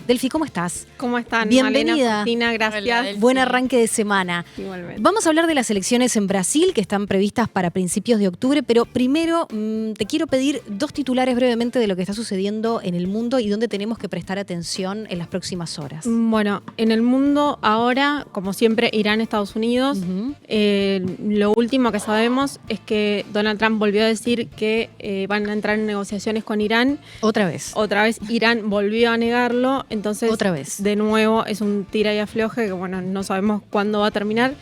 Delfi, ¿cómo estás? ¿Cómo están? Bienvenida. Malena, Cristina, gracias. Hola, Buen arranque de semana. Igualmente. Vamos a hablar de las elecciones en Brasil, que están previstas para principios de octubre, pero primero te quiero pedir dos titulares brevemente de lo que está sucediendo en el mundo y dónde tenemos que prestar atención en las próximas horas. Bueno, en el mundo ahora, como siempre, Irán, Estados Unidos. Lo último que sabemos es que Donald Trump volvió a decir que van a entrar en negociaciones con Irán. Otra vez. Otra vez Irán volvió a negarlo, entonces Otra vez. de nuevo es un tira y afloje que bueno, no sabemos cuándo va a terminar,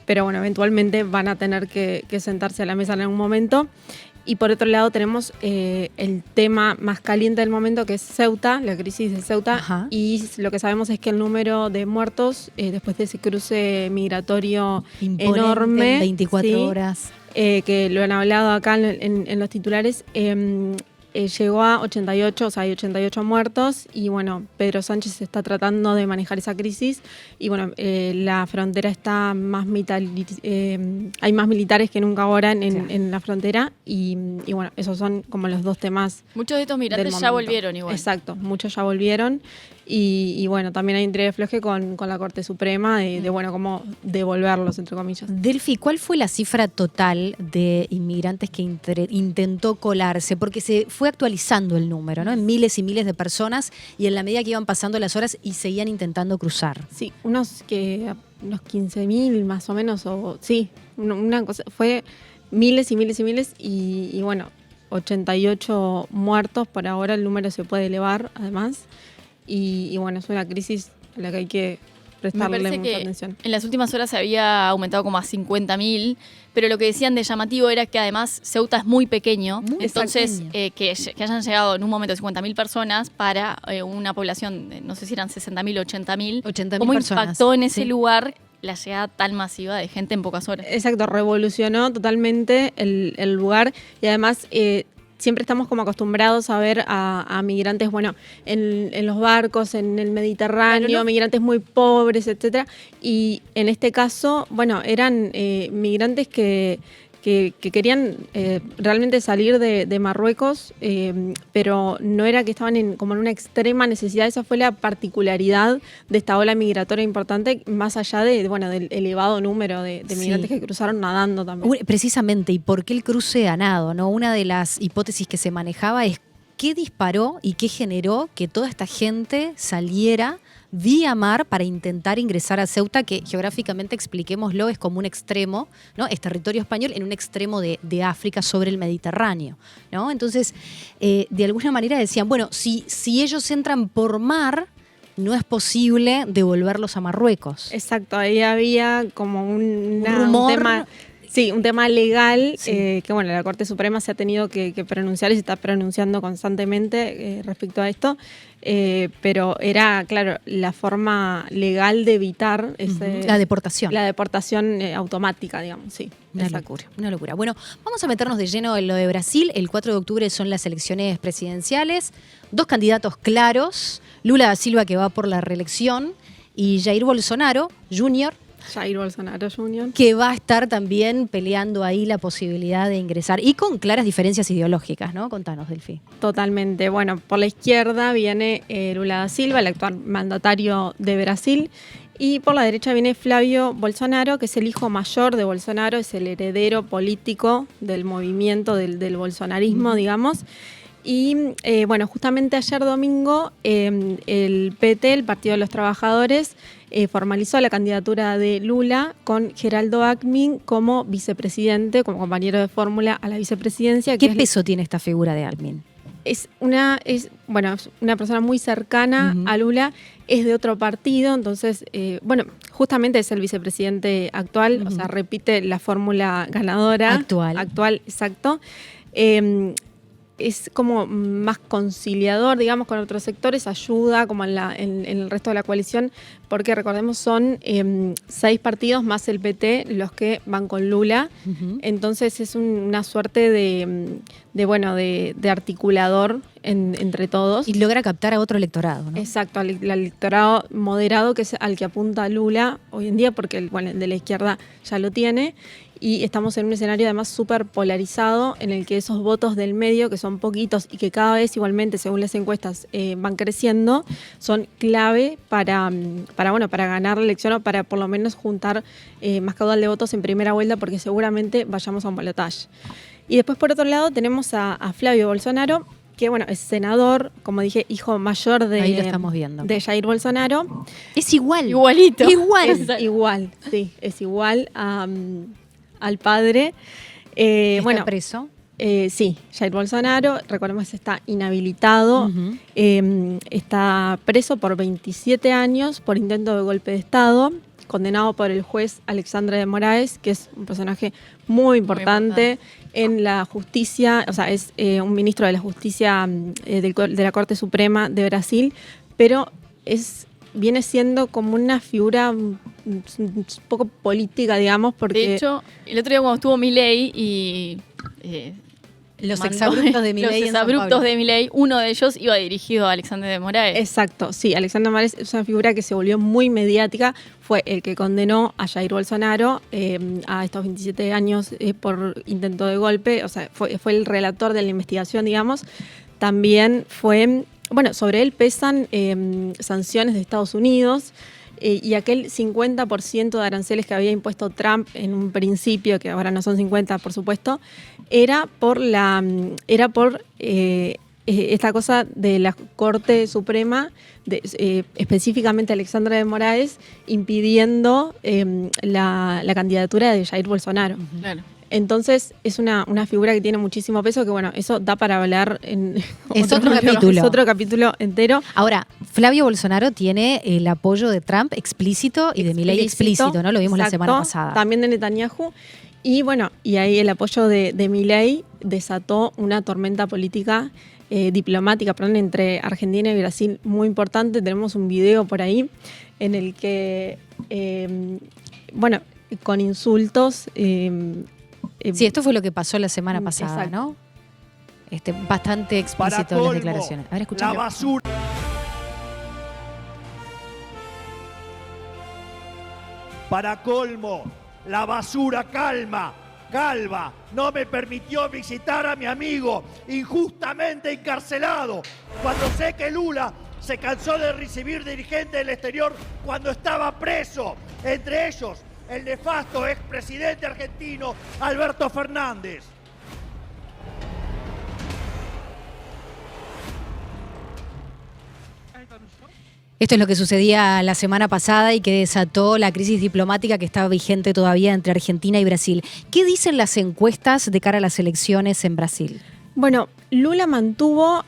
pero bueno, eventualmente van a tener que sentarse a la mesa en algún momento. Y por otro lado tenemos el tema más caliente del momento, que es Ceuta, la crisis de Ceuta. Ajá. Y lo que sabemos es que el número de muertos después de ese cruce migratorio Imponente, enorme, en 24 ¿sí? horas. Que lo han hablado acá en los titulares, llegó a 88, o sea, hay 88 muertos y bueno, Pedro Sánchez está tratando de manejar esa crisis y bueno, la frontera está más hay más militares que nunca ahora en la frontera y bueno, esos son como los dos temas. Muchos de estos del migrantes momento. ya volvieron igual. Exacto, muchos ya volvieron y bueno, también hay un tira y afloje con la Corte Suprema de bueno, cómo devolverlos, entre comillas. Delfi, ¿cuál fue la cifra total de inmigrantes que intentó colarse? Porque se fue actualizando el número, ¿no? En miles y miles de personas y en la medida que iban pasando las horas y seguían intentando cruzar. Sí, unos 15.000 más o menos, o sí, una cosa, fue miles y miles y miles y bueno, 88 muertos, por ahora el número se puede elevar además y bueno, es una crisis a la que hay que Me prestarle parece mucha que atención. en las últimas horas se había aumentado como a 50.000, pero lo que decían de llamativo era que además Ceuta es muy pequeño, Muy entonces pequeño. que hayan llegado en un momento 50.000 personas para una población, no sé si eran 60.000 o 80.000, 80.000 ¿cómo personas. impactó en ese Sí. lugar la llegada tan masiva de gente en pocas horas? Exacto, revolucionó totalmente el lugar y además siempre estamos como acostumbrados a ver a migrantes, bueno, en los barcos, en el Mediterráneo, Claro, ¿no? migrantes muy pobres, etcétera. Y en este caso, bueno, eran migrantes que querían realmente salir de Marruecos, pero no era que estaban como en una extrema necesidad. Esa fue la particularidad de esta ola migratoria importante, más allá bueno, del elevado número de migrantes que cruzaron nadando también. Precisamente, ¿y por qué el cruce a nado? ¿No? Una de las hipótesis que se manejaba es qué disparó y qué generó que toda esta gente saliera vía mar para intentar ingresar a Ceuta, que geográficamente, expliquémoslo, es como un extremo, ¿no? Es territorio español en un extremo de África sobre el Mediterráneo, ¿no? Entonces, de alguna manera decían, bueno, si ellos entran por mar, no es posible devolverlos a Marruecos. Exacto, ahí había como un rumor. tema. Sí, un tema legal Sí. que bueno, la Corte Suprema se ha tenido que pronunciar y se está pronunciando constantemente respecto a esto, pero era, claro, la forma legal de evitar La deportación. la deportación automática, digamos, sí. Una exacto. locura, una locura. Bueno, vamos a meternos de lleno en lo de Brasil. El 4 de octubre son las elecciones presidenciales. Dos candidatos claros, Lula da Silva, que va por la reelección, y Jair Bolsonaro Jr., Jair Bolsonaro Jr. que va a estar también peleando ahí la posibilidad de ingresar, y con claras diferencias ideológicas, ¿no? Contanos, Delfi. Totalmente. Bueno, por la izquierda viene Lula da Silva, el actual mandatario de Brasil, y por la derecha viene Flavio Bolsonaro, que es el hijo mayor de Bolsonaro, es el heredero político del movimiento del bolsonarismo, digamos. Y bueno, justamente ayer domingo el PT, el Partido de los Trabajadores, formalizó la candidatura de Lula con Geraldo Alckmin como vicepresidente, como compañero de fórmula a la vicepresidencia. ¿Qué peso tiene esta figura de Alckmin? Es una persona muy cercana a Lula, es de otro partido, entonces, bueno, justamente es el vicepresidente actual, o sea, repite la fórmula ganadora. Actual, exacto. Es como más conciliador, digamos, con otros sectores, ayuda como en el resto de la coalición, porque recordemos son 6 partidos más el PT los que van con Lula. Entonces es una suerte de de articulador entre todos. Y logra captar a otro electorado, ¿no? Exacto, al electorado moderado, que es al que apunta Lula hoy en día, porque el de la izquierda ya lo tiene. Y estamos en un escenario además súper polarizado, en el que esos votos del medio, que son poquitos y que cada vez igualmente, según las encuestas, van creciendo, son clave para ganar la elección, o para por lo menos juntar más caudal de votos en primera vuelta, porque seguramente vayamos a un balotaje. Y después, por otro lado, tenemos a Flavio Bolsonaro, que es senador, como dije, hijo mayor Ahí lo estamos viendo. de Jair Bolsonaro. Es igual. Igualito. Igual. Es igual, sí, es igual al padre. ¿Está preso? Sí, Jair Bolsonaro, recordemos que está inhabilitado, está preso por 27 años por intento de golpe de Estado, condenado por el juez Alexandre de Moraes, que es un personaje muy importante en la justicia, o sea, es un ministro de la justicia de la Corte Suprema de Brasil, pero viene siendo como una figura un poco política, digamos, porque... De hecho, el otro día cuando estuvo Milei y... Los exabruptos de Milei. Los exabruptos de Milei, uno de ellos iba dirigido a Alexandre de Moraes. Exacto, sí, Alexandre de Moraes es una figura que se volvió muy mediática, fue el que condenó a Jair Bolsonaro a estos 27 años por intento de golpe, o sea, fue el relator de la investigación, digamos. También sobre él pesan sanciones de Estados Unidos, y aquel 50% de aranceles que había impuesto Trump en un principio, que ahora no son 50, por supuesto, era por esta cosa de la Corte Suprema, específicamente Alexandre de Moraes, impidiendo la candidatura de Jair Bolsonaro. Claro. Entonces es una figura que tiene muchísimo peso, que eso da para hablar es otro capítulo. Es otro capítulo entero. Ahora, Flavio Bolsonaro tiene el apoyo de Trump explícito y de Milei explícito, ¿no? Lo vimos la semana pasada. También de Netanyahu. Y ahí el apoyo de Milei desató una tormenta política diplomática, entre Argentina y Brasil muy importante. Tenemos un video por ahí en el que, con insultos... sí, esto fue lo que pasó la semana pasada, exacto. ¿no? Bastante explícito en las declaraciones. A ver, escuchamos. La basura. Para colmo, la basura Calva no me permitió visitar a mi amigo injustamente encarcelado, cuando sé que Lula se cansó de recibir dirigentes del exterior cuando estaba preso, entre ellos el nefasto expresidente argentino Alberto Fernández. Esto es lo que sucedía la semana pasada y que desató la crisis diplomática que está vigente todavía entre Argentina y Brasil. ¿Qué dicen las encuestas de cara a las elecciones en Brasil? Bueno, Lula mantuvo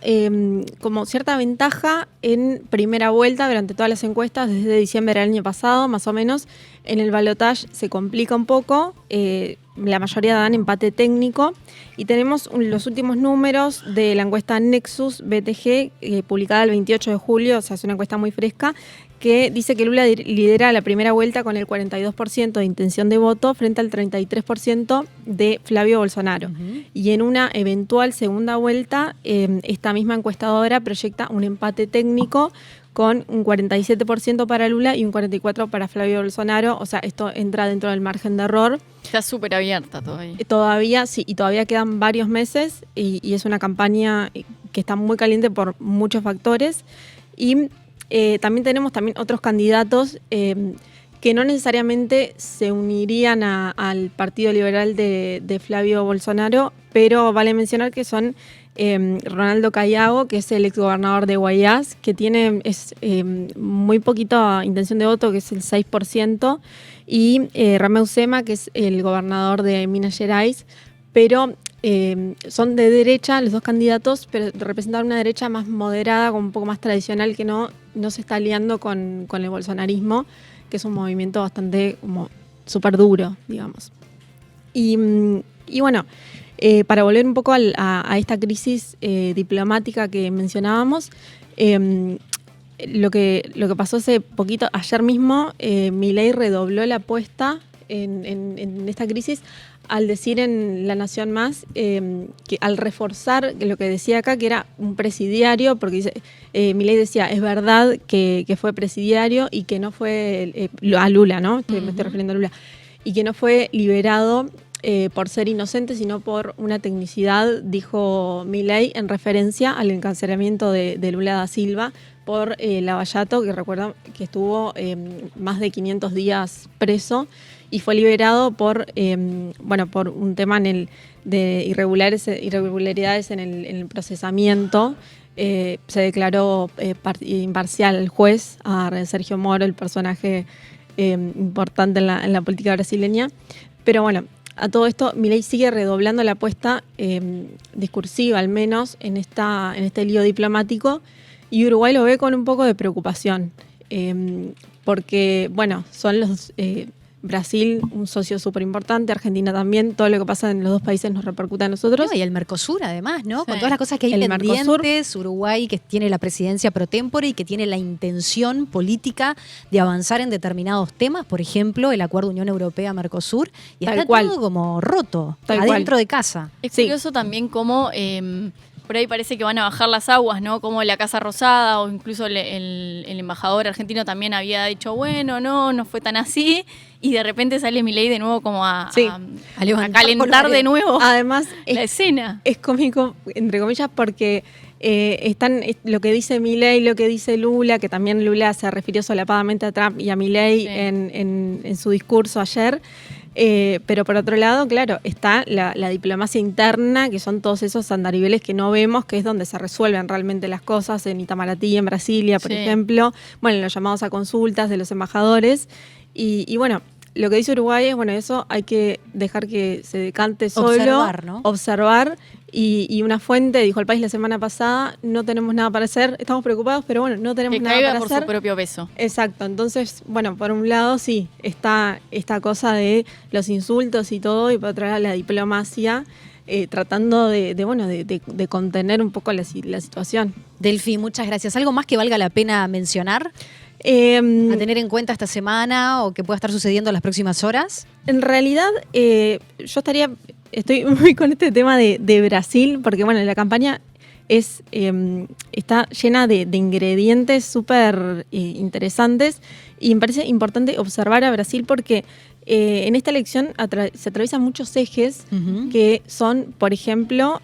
como cierta ventaja en primera vuelta durante todas las encuestas desde diciembre del año pasado, más o menos. En el balotaje se complica un poco, la mayoría dan empate técnico, y tenemos los últimos números de la encuesta Nexus BTG, publicada el 28 de julio, o sea, es una encuesta muy fresca, que dice que Lula lidera la primera vuelta con el 42% de intención de voto frente al 33% de Flavio Bolsonaro. Uh-huh. Y en una eventual segunda vuelta, esta misma encuestadora proyecta un empate técnico con un 47% para Lula y un 44% para Flavio Bolsonaro. O sea, esto entra dentro del margen de error. Está súper abierta todavía. Todavía, sí, y todavía quedan varios meses, y es una campaña que está muy caliente por muchos factores. Y también tenemos otros candidatos que no necesariamente se unirían al Partido Liberal de Flavio Bolsonaro, pero vale mencionar que son Ronaldo Caiado, que es el exgobernador de Guayas, que tiene muy poquita intención de voto, que es el 6%, y Romeu Zema, que es el gobernador de Minas Gerais, pero son de derecha los dos candidatos, pero representan una derecha más moderada, un poco más tradicional, que no se está aliando con el bolsonarismo, que es un movimiento bastante como súper duro, digamos. Y bueno, para volver un poco a esta crisis diplomática que mencionábamos, lo que pasó hace poquito, ayer mismo, Milei redobló la apuesta en esta crisis al decir en La Nación Más, que al reforzar lo que decía acá, que era un presidiario, porque dice, Milei decía, es verdad que fue presidiario y que no fue a Lula, ¿no? Me estoy refiriendo a Lula, y que no fue liberado por ser inocente, sino por una tecnicidad, dijo Milei, en referencia al encarcelamiento de Lula da Silva por Lavallato, que recuerdan que estuvo más de 500 días preso y fue liberado por un tema de irregularidades en el procesamiento. Se declaró imparcial el juez a Sergio Moro, el personaje importante en la política brasileña. Pero bueno, a todo esto, Milei sigue redoblando la apuesta discursiva, al menos en este lío diplomático, y Uruguay lo ve con un poco de preocupación, porque, bueno, son los... Brasil, un socio súper importante, Argentina también, todo lo que pasa en los dos países nos repercute a nosotros. Y el Mercosur, además, ¿no? Sí. Con todas las cosas que hay El pendientes, Uruguay que tiene la presidencia pro tempore y que tiene la intención política de avanzar en determinados temas, por ejemplo, el acuerdo Unión Europea-Mercosur, y Tal está cual. todo como roto, Tal adentro cual. de casa. Es Sí. curioso también cómo por ahí parece que van a bajar las aguas, ¿no? Como la Casa Rosada o incluso el embajador argentino también había dicho, bueno, no fue tan así. Y de repente sale Milei de nuevo como a levantar calentar polvareda. de nuevo Además, la escena. es cómico, entre comillas, porque lo que dice Milei, lo que dice Lula, que también Lula se refirió solapadamente a Trump y a Milei Sí. en su discurso ayer. Pero por otro lado, claro, está la diplomacia interna, que son todos esos andariveles que no vemos, que es donde se resuelven realmente las cosas, en Itamaraty, en Brasilia, por Sí. ejemplo, bueno, los llamados a consultas de los embajadores. Y bueno, lo que dice Uruguay es, bueno, eso hay que dejar que se decante solo. Observar, ¿no? Observar. Y una fuente dijo El País la semana pasada, no tenemos nada para hacer, estamos preocupados, pero bueno, no tenemos Que nada caiga para por hacer. su propio peso. Exacto, entonces, bueno, por un lado sí, está esta cosa de los insultos y todo, y por otro lado la diplomacia, tratando de contener un poco la situación. Delfi, muchas gracias. ¿Algo más que valga la pena mencionar? A tener en cuenta esta semana o que pueda estar sucediendo en las próximas horas. En realidad, estoy muy con este tema de Brasil, porque bueno, la campaña está llena de ingredientes súper interesantes, y me parece importante observar a Brasil porque en esta elección se atraviesan muchos ejes que son, por ejemplo,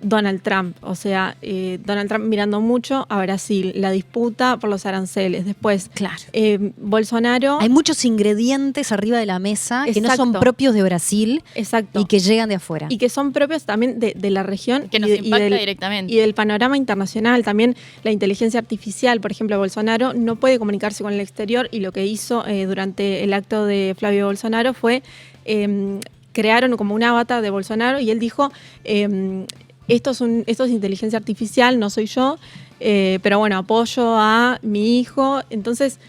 Donald Trump, o sea, Donald Trump mirando mucho a Brasil, la disputa por los aranceles, después Claro. Bolsonaro. Hay muchos ingredientes arriba de la mesa que no son Exacto. propios de Brasil Exacto. y que llegan de afuera. Y que son propios también de la región Que nos y impacta directamente. y del panorama internacional. También la inteligencia artificial, por ejemplo, Bolsonaro no puede comunicarse con el exterior, y lo que hizo durante el acto de Flavio Bolsonaro fue crearon como un avatar de Bolsonaro, y él dijo, esto es inteligencia artificial, no soy yo, pero bueno, apoyo a mi hijo. Entonces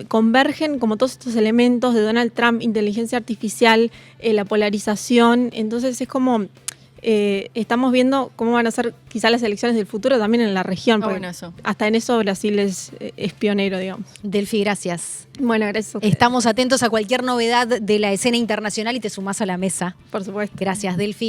convergen como todos estos elementos de Donald Trump, inteligencia artificial, la polarización. Entonces es como estamos viendo cómo van a ser quizás las elecciones del futuro también en la región, porque bueno eso. hasta en eso Brasil es pionero, digamos. Delfi, gracias. Bueno, gracias a ustedes. Estamos atentos a cualquier novedad de la escena internacional y te sumás a la mesa. Por supuesto. Gracias, Delfi.